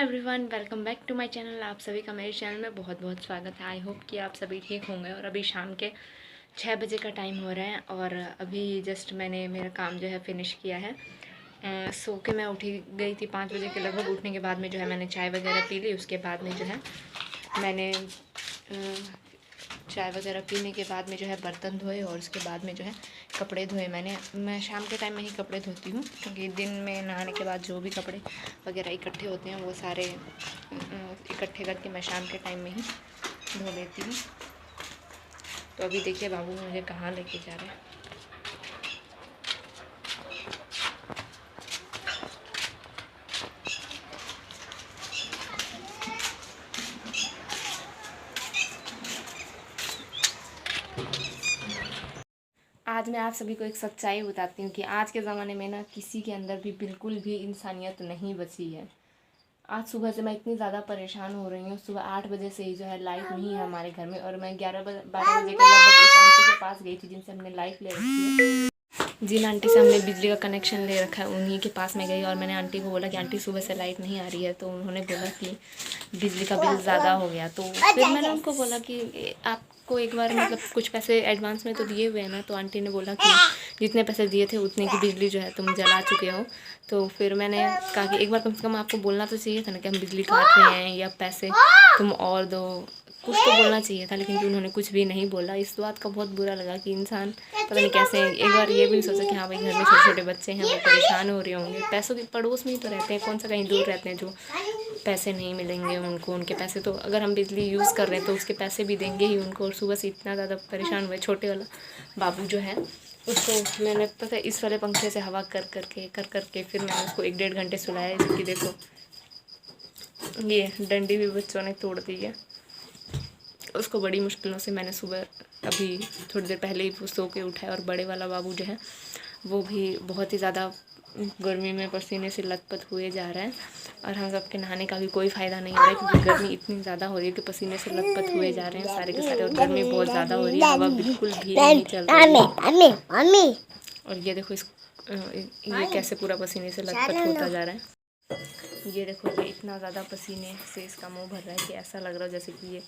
Hi everyone, welcome back to my channel. आप सभी का मेरे चैनल में बहुत बहुत स्वागत है। आई होप कि आप सभी ठीक होंगे। और अभी शाम के 6 बजे का टाइम हो रहा है और अभी जस्ट मैंने मेरा काम जो है फिनिश किया है। सो के मैं उठी गई थी 5 बजे के लगभग। उठने के बाद में जो है मैंने चाय वगैरह पी ली। उसके बाद में जो है मैंने चाय वगैरह पीने के बाद में जो है बर्तन धोए और उसके बाद में जो है कपड़े धोए। मैं शाम के टाइम में ही कपड़े धोती हूँ, क्योंकि दिन में नहाने के बाद जो भी कपड़े वगैरह इकट्ठे होते हैं वो सारे इकट्ठे करके मैं शाम के टाइम में ही धो लेती हूँ। तो अभी देखिए बाबू मुझे कहाँ लेके जा रहे हैं। आज मैं आप सभी को एक सच्चाई बताती हूँ कि आज के ज़माने में ना किसी के अंदर भी बिल्कुल भी इंसानियत नहीं बची है। आज सुबह से मैं इतनी ज़्यादा परेशान हो रही हूँ। सुबह 8 बजे से ही जो है लाइट नहीं है हमारे घर में, और मैं 12 बजे के लगभग इस आंटी के पास गई थी जिनसे हमने लाइट ले रखी है। जिन आंटी से हमने बिजली का कनेक्शन ले रखा है उन्हीं के पास में गई और मैंने आंटी को बोला कि आंटी सुबह से लाइट नहीं आ रही है। तो उन्होंने बोला कि बिजली का बिल ज़्यादा हो गया। तो फिर मैंने उनको बोला कि आपको एक बार मतलब कुछ पैसे एडवांस में तो दिए हुए हैं ना। तो आंटी ने बोला कि जितने पैसे दिए थे उतने की बिजली जो है तुम जला चुके हो। तो फिर मैंने कहा कि एक बार कम से कम आपको बोलना तो चाहिए था ना कि हम बिजली काट रहे हैं या पैसे तुम और दो, कुछ तो बोलना चाहिए था। लेकिन उन्होंने कुछ भी नहीं बोला। इस बात का बहुत बुरा लगा कि इंसान पता नहीं कैसे एक बार ये भी नहीं सोचा कि हाँ भाई घर में छोटे छोटे बच्चे हैं वो परेशान हो रहे होंगे। पैसों के पड़ोस में ही तो रहते हैं, कौन सा कहीं दूर रहते हैं जो पैसे नहीं मिलेंगे उनको। उनके पैसे तो अगर हम बिजली यूज़ कर रहे हैं तो उसके पैसे भी देंगे ही उनको। और सुबह से इतना ज़्यादा परेशान हुए। छोटे वाला बाबू जो है उसको मैंने पता है इस वाले पंखे से हवा कर करके फिर मैंने उसको 1-1.5 घंटे सुलाया। जबकि देखो ये डंडी भी बच्चों ने तोड़ दी है। उसको बड़ी मुश्किलों से मैंने सुबह अभी थोड़ी देर पहले ही सो के उठाया। और बड़े वाला बाबू जो है वो भी बहुत ही ज़्यादा गर्मी में पसीने से लथपथ हुए जा रहा है। और हम सबके नहाने का भी कोई फ़ायदा नहीं हो रहा है, क्योंकि गर्मी इतनी ज़्यादा हो रही है कि पसीने से लथपथ हुए जा रहे हैं सारे के सारे। और गर्मी बहुत ज़्यादा हो रही है, हवा बिल्कुल भी नहीं चल रही है। और ये देखो ये कैसे पूरा पसीने से लथपथ होता जा रहा है। ये देखो ये इतना ज़्यादा पसीने से इसका मुँह भर रहा है कि ऐसा लग रहा है जैसे कि ये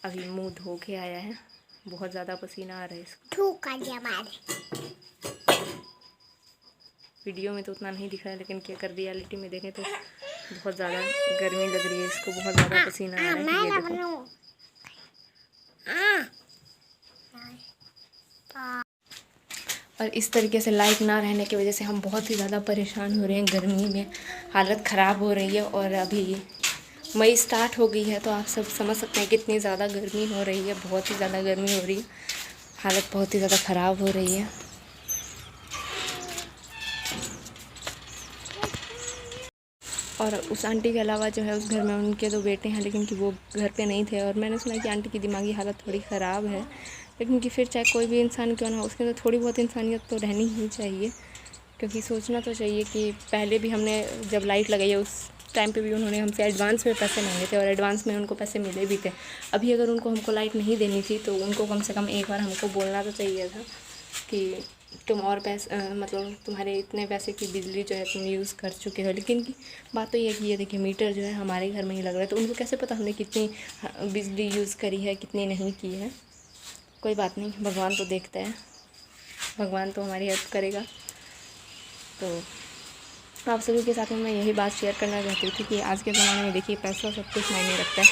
अभी मुंह धो के आया है। बहुत ज़्यादा पसीना आ रहा है इसको। वीडियो में तो उतना नहीं दिख रहा है, लेकिन क्या कर रियलिटी में देखें तो बहुत ज़्यादा गर्मी लग रही है इसको। बहुत ज़्यादा पसीना आ रहा है। ये देखो और इस तरीके से लाइट ना रहने की वजह से हम बहुत ही ज़्यादा परेशान हो रहे हैं। गर्मी में हालत ख़राब हो रही है। और अभी मई स्टार्ट हो गई है तो आप सब समझ सकते हैं कितनी ज़्यादा गर्मी हो रही है। बहुत ही ज़्यादा गर्मी हो रही है, हालत बहुत ही ज़्यादा ख़राब हो रही है। और उस आंटी के अलावा जो है उस घर में उनके 2 बेटे हैं, लेकिन कि वो घर पे नहीं थे। और मैंने सुना कि आंटी की दिमागी हालत थोड़ी ख़राब है, लेकिन कि फिर चाहे कोई भी इंसान क्यों ना हो उसके अंदर थोड़ी बहुत इंसानियत तो रहनी ही चाहिए। क्योंकि सोचना तो चाहिए कि पहले भी हमने जब लाइट लगाई है उस टाइम पे भी उन्होंने हमसे एडवांस में पैसे मांगे थे और एडवांस में उनको पैसे मिले भी थे। अभी अगर उनको हमको लाइट नहीं देनी थी तो उनको कम से कम एक बार हमको बोलना तो चाहिए था कि तुम और पैसे मतलब तुम्हारे इतने पैसे की बिजली जो है तुम यूज़ कर चुके हो। लेकिन की बात तो ये है कि ये देखिए मीटर जो है हमारे घर में ही लग रहा है, तो उनको कैसे पता हमने कितनी बिजली यूज़ करी है कितनी नहीं की है। कोई बात नहीं, भगवान तो देखता है, भगवान तो हमारी हेल्प करेगा। तो आप सभी के साथ में मैं यही बात शेयर करना चाहती थी कि आज के ज़माने में देखिए पैसा सब कुछ मायने रखता है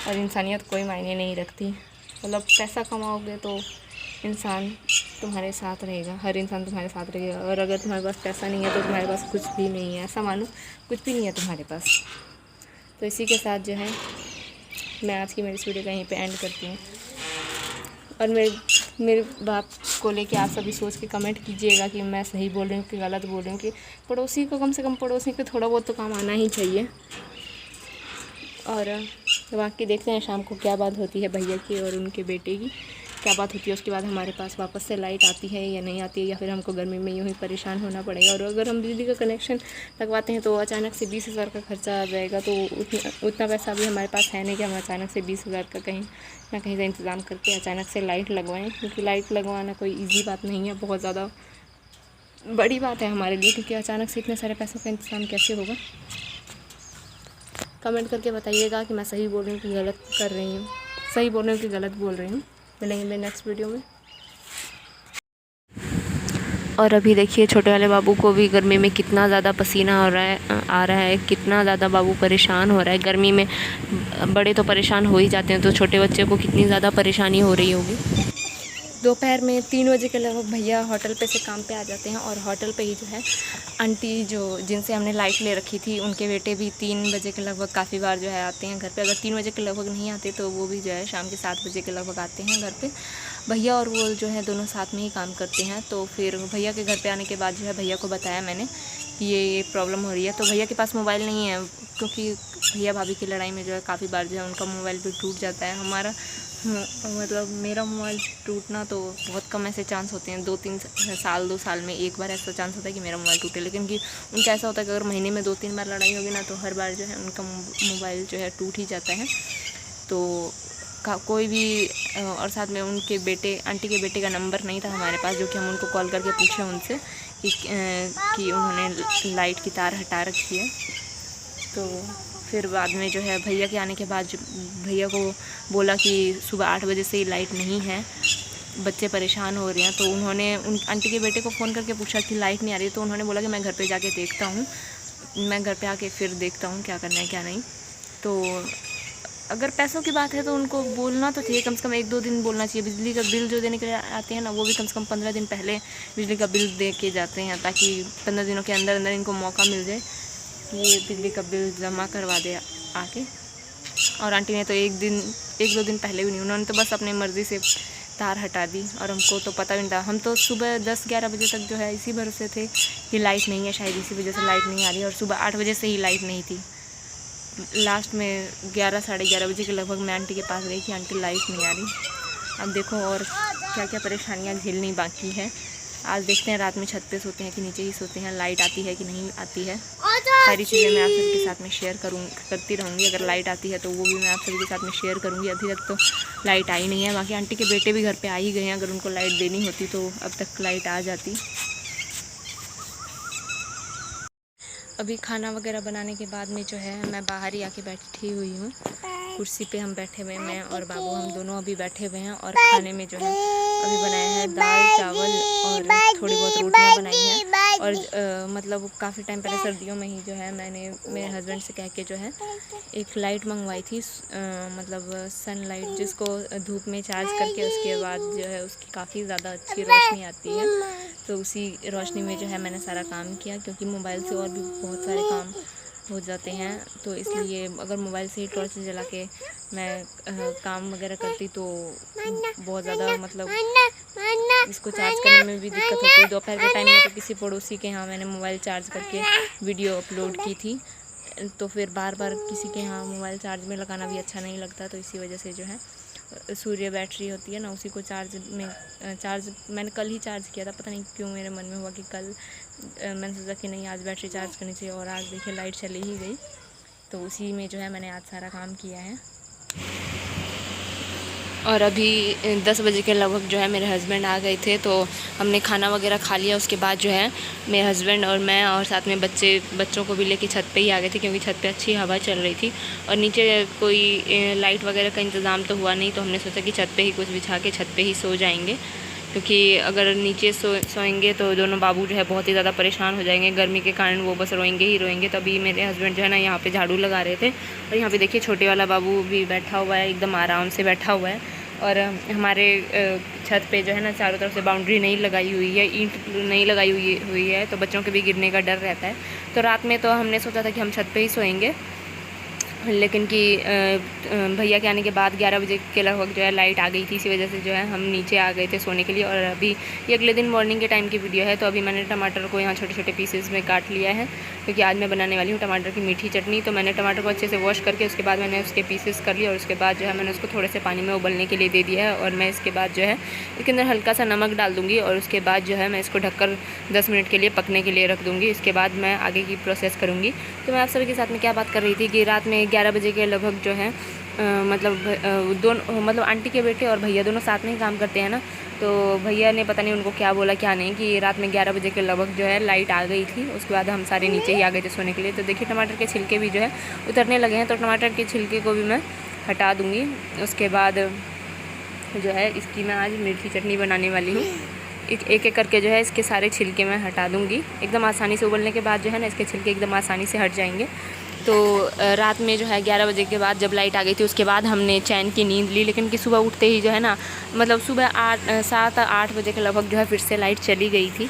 और इंसानियत कोई मायने नहीं रखती। मतलब पैसा कमाओगे तो इंसान तुम्हारे साथ रहेगा, हर इंसान तुम्हारे साथ रहेगा। और अगर तुम्हारे पास पैसा नहीं है तो तुम्हारे पास कुछ भी नहीं है, ऐसा मानो कुछ भी नहीं है तुम्हारे पास। तो इसी के साथ जो है मैं आज की मेरी इस वीडियो का यहीं पे एंड करती हूँ। और मेरे बात को लेके आप सभी सोच के कमेंट कीजिएगा कि मैं सही बोल रही हूँ कि गलत बोल रही हूँ। कि पड़ोसी को कम से कम पड़ोसी को थोड़ा बहुत तो काम आना ही चाहिए। और बाकी देखते हैं शाम को क्या बात होती है भैया की और उनके बेटे की, क्या बात होती है। उसके बाद हमारे पास वापस से लाइट आती है या नहीं आती है, या फिर हमको गर्मी में यूँ ही परेशान होना पड़ेगा। और अगर हम बिजली का कनेक्शन लगवाते हैं तो अचानक से 20,000 का खर्चा आ जाएगा। तो उतना पैसा भी हमारे पास है नहीं कि हम अचानक से 20,000 का कहीं ना कहीं से इंतज़ाम करके अचानक से लाइट लगवाएं। क्योंकि लाइट लगवाना कोई ईजी बात नहीं है, बहुत ज़्यादा बड़ी बात है हमारे लिए। क्योंकि अचानक से इतने सारे पैसों का इंतज़ाम कैसे होगा। कमेंट करके बताइएगा कि मैं सही बोल रही हूँ कि गलत कर रही हूँ, सही बोल रही हूँ कि गलत बोल रही हूँ। मिलेंगे मैं नेक्स्ट वीडियो में। और अभी देखिए छोटे वाले बाबू को भी गर्मी में कितना ज़्यादा पसीना आ रहा है, कितना ज़्यादा बाबू परेशान हो रहा है। गर्मी में बड़े तो परेशान हो ही जाते हैं, तो छोटे बच्चे को कितनी ज़्यादा परेशानी हो रही होगी। दोपहर में 3 बजे के लगभग भैया होटल पे से काम पे आ जाते हैं, और होटल पे ही जो है आंटी जो जिनसे हमने लाइट ले रखी थी, उनके बेटे भी 3 बजे के लगभग काफ़ी बार जो है आते हैं घर पे। अगर 3 बजे के लगभग नहीं आते तो वो भी जो है शाम के 7 बजे के लगभग आते हैं घर पे। भैया और वो जो है दोनों साथ में ही काम करते हैं। तो फिर भैया के घर पे आने के बाद जो है भैया को बताया मैंने कि ये प्रॉब्लम हो रही है। तो भैया के पास मोबाइल नहीं है, क्योंकि भैया भाभी की लड़ाई में जो है काफ़ी बार जो है उनका मोबाइल भी टूट जाता है। हमारा मतलब मेरा मोबाइल टूटना तो बहुत कम ऐसे चांस होते हैं, 2 साल में एक बार ऐसा चांस होता है कि मेरा मोबाइल टूटे। लेकिन कि उनका ऐसा होता है कि अगर महीने में 2-3 बार लड़ाई होगी ना, तो हर बार जो है उनका मोबाइल जो है टूट ही जाता है। तो कोई भी और साथ में उनके बेटे आंटी के बेटे का नंबर नहीं था हमारे पास, जो कि हम उनको कॉल करके पूछे उनसे कि उन्होंने लाइट की तार हटा रखी है। तो फिर बाद में जो है भैया के आने के बाद भैया को बोला कि सुबह 8 बजे से ही लाइट नहीं है, बच्चे परेशान हो रहे हैं। तो उन्होंने उन आंटी के बेटे को फ़ोन करके पूछा कि लाइट नहीं आ रही है। तो उन्होंने बोला कि मैं घर पे जाके देखता हूँ, मैं घर पे आके फिर देखता हूँ क्या करना है क्या नहीं। तो अगर पैसों की बात है तो उनको बोलना तो चाहिए, कम से कम 1-2 दिन बोलना चाहिए। बिजली का बिल जो देने के लिए आते हैं ना, वो भी कम से कम 15 दिन पहले बिजली का बिल दे के जाते हैं, ताकि 15 दिनों के अंदर अंदर इनको मौका मिल जाए ये बिजली का बिल जमा करवा दे आके। और आंटी ने तो 1-2 दिन पहले भी नहीं, उन्होंने तो बस अपनी मर्ज़ी से तार हटा दी, और हमको तो पता भी नहीं था। हम तो सुबह 10-11 बजे तक जो है इसी भरोसे थे कि लाइट नहीं है, शायद इसी वजह से लाइट नहीं आ रही है। और सुबह 8 बजे से ही लाइट नहीं थी। लास्ट में 11-11:30 बजे के लगभग मैं आंटी के पास गई कि आंटी लाइट नहीं आ रही। अब देखो और क्या क्या परेशानियाँ झेलनी बाकी है। आज देखते हैं रात में छत पे सोते हैं कि नीचे ही सोते हैं, लाइट आती है कि नहीं आती है। सारी चीज़ें मैं आप सबके साथ में शेयर करती रहूँगी। अगर लाइट आती है तो वो भी मैं आप सभी के साथ में शेयर करूँगी। अभी तक तो लाइट आई नहीं है। बाकी आंटी के बेटे भी घर पे आ ही गए हैं, अगर उनको लाइट देनी होती तो अब तक लाइट आ जाती। अभी खाना वगैरह बनाने के बाद में जो है मैं बाहर ही आके बैठी हुई हूँ, कुर्सी पे हम बैठे हुए हैं, मैं और बाबू हम दोनों अभी बैठे हुए हैं। और खाने में जो है अभी बनाया है दाल चावल और थोड़ी बहुत रोटियां बनाई हैं। और मतलब काफ़ी टाइम पहले सर्दियों में ही जो है मैंने मेरे हस्बैंड से कह के जो है एक लाइट मंगवाई थी, मतलब सन लाइट, जिसको धूप में चार्ज करके उसके बाद जो है उसकी काफ़ी ज़्यादा अच्छी रोशनी आती है। तो उसी रोशनी में जो है मैंने सारा काम किया, क्योंकि मोबाइल से और भी बहुत सारे काम हो जाते हैं। तो इसलिए अगर मोबाइल से ही टॉर्च जला के मैं काम वगैरह करती तो बहुत ज़्यादा मतलब इसको चार्ज करने में भी दिक्कत होती है। दोपहर के टाइम में तो किसी पड़ोसी के यहाँ मैंने मोबाइल चार्ज करके वीडियो अपलोड की थी, तो फिर बार बार किसी के यहाँ मोबाइल चार्ज में लगाना भी अच्छा नहीं लगता। तो इसी वजह से जो है सूर्य बैटरी होती है ना, उसी को चार्ज मैंने कल ही चार्ज किया था। पता नहीं क्यों मेरे मन में हुआ कि कल मैंने सोचा कि नहीं आज बैटरी चार्ज करनी चाहिए, और आज देखिए लाइट चली ही गई। तो उसी में जो है मैंने आज सारा काम किया है। और अभी 10 बजे के लगभग जो है मेरे हस्बैंड आ गए थे, तो हमने खाना वगैरह खा लिया। उसके बाद जो है मेरे हस्बैंड और मैं और साथ में बच्चों को भी लेके छत पे ही आ गए थे, क्योंकि छत पे अच्छी हवा चल रही थी और नीचे कोई लाइट वगैरह का इंतज़ाम तो हुआ नहीं। तो हमने सोचा कि छत पे ही कुछ बिछा के छत पे ही सो जाएंगे, क्योंकि अगर नीचे सोएंगे तो दोनों बाबू जो है बहुत ही ज़्यादा परेशान हो जाएंगे गर्मी के कारण, वो बस रोएंगे ही रोएंगे। तभी मेरे हस्बैंड जो है ना यहाँ पे झाड़ू लगा रहे थे, और यहाँ पे देखिए छोटे वाला बाबू भी बैठा हुआ है, एकदम आराम से बैठा हुआ है। और हमारे छत पे जो है ना चारों तरफ से बाउंड्री नहीं लगाई हुई है, ईंट नहीं लगाई हुई है, तो बच्चों के भी गिरने का डर रहता है। तो रात में तो हमने सोचा था कि हम छत पे ही सोएंगे, लेकिन कि भैया के आने के बाद 11 बजे के लगभग जो है लाइट आ गई थी। इसी वजह से जो है हम नीचे आ गए थे सोने के लिए। और अभी ये अगले दिन मॉर्निंग के टाइम की वीडियो है। तो अभी मैंने टमाटर को यहाँ छोटे छोटे पीसेस में काट लिया है, क्योंकि आज मैं बनाने वाली हूँ टमाटर की मीठी चटनी। तो मैंने टमाटर को अच्छे से वॉश करके उसके बाद मैंने उसके पीसेस कर लिए, और उसके बाद जो है मैंने उसको थोड़े से पानी में उबलने के लिए दे दिया है। और मैं इसके बाद जो है इसके अंदर हल्का सा नमक डाल दूँगी, और उसके बाद जो है मैं इसको ढककर 10 मिनट के लिए पकने के लिए रख दूँगी। इसके बाद मैं आगे की प्रोसेस करूँगी। तो मैं आप सभी के साथ में क्या बात कर रही थी कि रात में 11 बजे के लगभग जो है दोनों मतलब आंटी के बेटे और भैया दोनों साथ में ही काम करते हैं ना, तो भैया ने पता नहीं उनको क्या बोला क्या नहीं कि रात में 11 बजे के लगभग जो है लाइट आ गई थी। उसके बाद हम सारे नीचे ही आ गए थे सोने के लिए। तो देखिए टमाटर के छिलके भी जो है उतरने लगे हैं, तो टमाटर के छिलके को भी मैं हटा दूँगी। उसके बाद जो है इसकी मैं आज मीठी चटनी बनाने वाली हूँ। एक एक करके जो है इसके सारे छिलके मैं हटा दूँगी। एकदम आसानी से उबलने के बाद जो है ना इसके छिलके एकदम आसानी से हट जाएंगे। तो रात में जो है 11 बजे के बाद जब लाइट आ गई थी उसके बाद हमने चैन की नींद ली, लेकिन कि सुबह उठते ही जो है ना मतलब सुबह 7-8 बजे के लगभग जो है फिर से लाइट चली गई थी।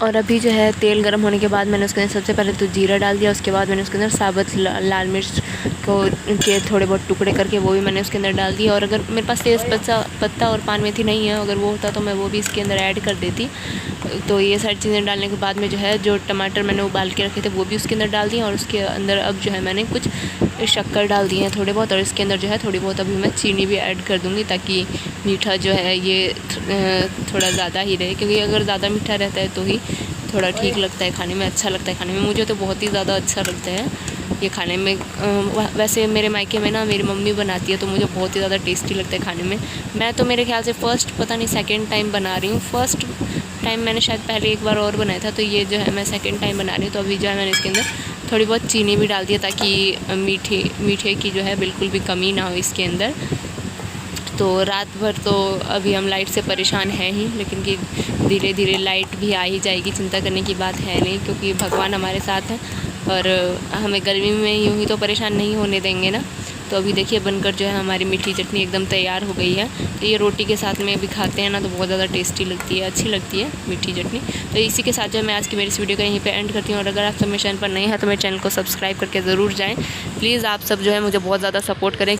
और अभी जो है तेल गर्म होने के बाद मैंने उसके अंदर सबसे पहले तो जीरा डाल दिया। उसके बाद मैंने उसके अंदर साबुत लाल मिर्च को के थोड़े बहुत टुकड़े करके वो भी मैंने उसके अंदर डाल दिया। और अगर मेरे पास तेज़ पत्ता और पान मेथी नहीं है, अगर वो होता तो मैं वो भी इसके अंदर ऐड कर देती। तो ये सारी चीज़ें डालने के बाद में जो है जो टमाटर मैंने उबाल के रखे थे वो भी उसके अंदर डाल दिए। और उसके अंदर अब जो है मैंने कुछ शक्कर डाल दिए हैं थोड़े बहुत, और इसके अंदर जो है थोड़ी बहुत अभी मैं चीनी भी ऐड कर दूँगी ताकि मीठा जो है ये थोड़ा ज़्यादा ही रहे, क्योंकि अगर ज़्यादा मीठा रहता है तो ही थोड़ा ठीक लगता है खाने में, अच्छा लगता है खाने में। मुझे तो बहुत ही ज़्यादा अच्छा लगता है ये खाने में। वैसे मेरे मायके में ना मेरी मम्मी बनाती है तो मुझे बहुत ही ज़्यादा टेस्टी लगता है खाने में। मैं तो मेरे ख्याल से पता नहीं सेकंड टाइम बना रही हूँ। फर्स्ट टाइम मैंने शायद पहले एक बार और बनाया था, तो ये जो है मैं सेकंड टाइम बना रही हूँ। तो अभी जो है मैंने इसके अंदर थोड़ी बहुत चीनी भी डाल दी ताकि मीठे की जो है बिल्कुल भी कमी ना हो इसके अंदर। तो रात भर तो अभी हम लाइट से परेशान हैं ही, लेकिन कि धीरे धीरे लाइट भी आ ही जाएगी, चिंता करने की बात है नहीं, क्योंकि भगवान हमारे साथ हैं और हमें गर्मी में यूँ ही तो परेशान नहीं होने देंगे ना। तो अभी देखिए बनकर जो है हमारी मीठी चटनी एकदम तैयार हो गई है। तो ये रोटी के साथ में भी खाते हैं ना तो बहुत ज़्यादा टेस्टी लगती है, अच्छी लगती है मीठी चटनी। तो इसी के साथ जो मैं आज की मेरी इस वीडियो को यहीं पे एंड करती हूँ। और अगर आप सब मेरे चैनल पर नए हैं तो मेरे चैनल को सब्सक्राइब करके ज़रूर जाएँ प्लीज़। आप सब जो है मुझे बहुत ज़्यादा सपोर्ट करें।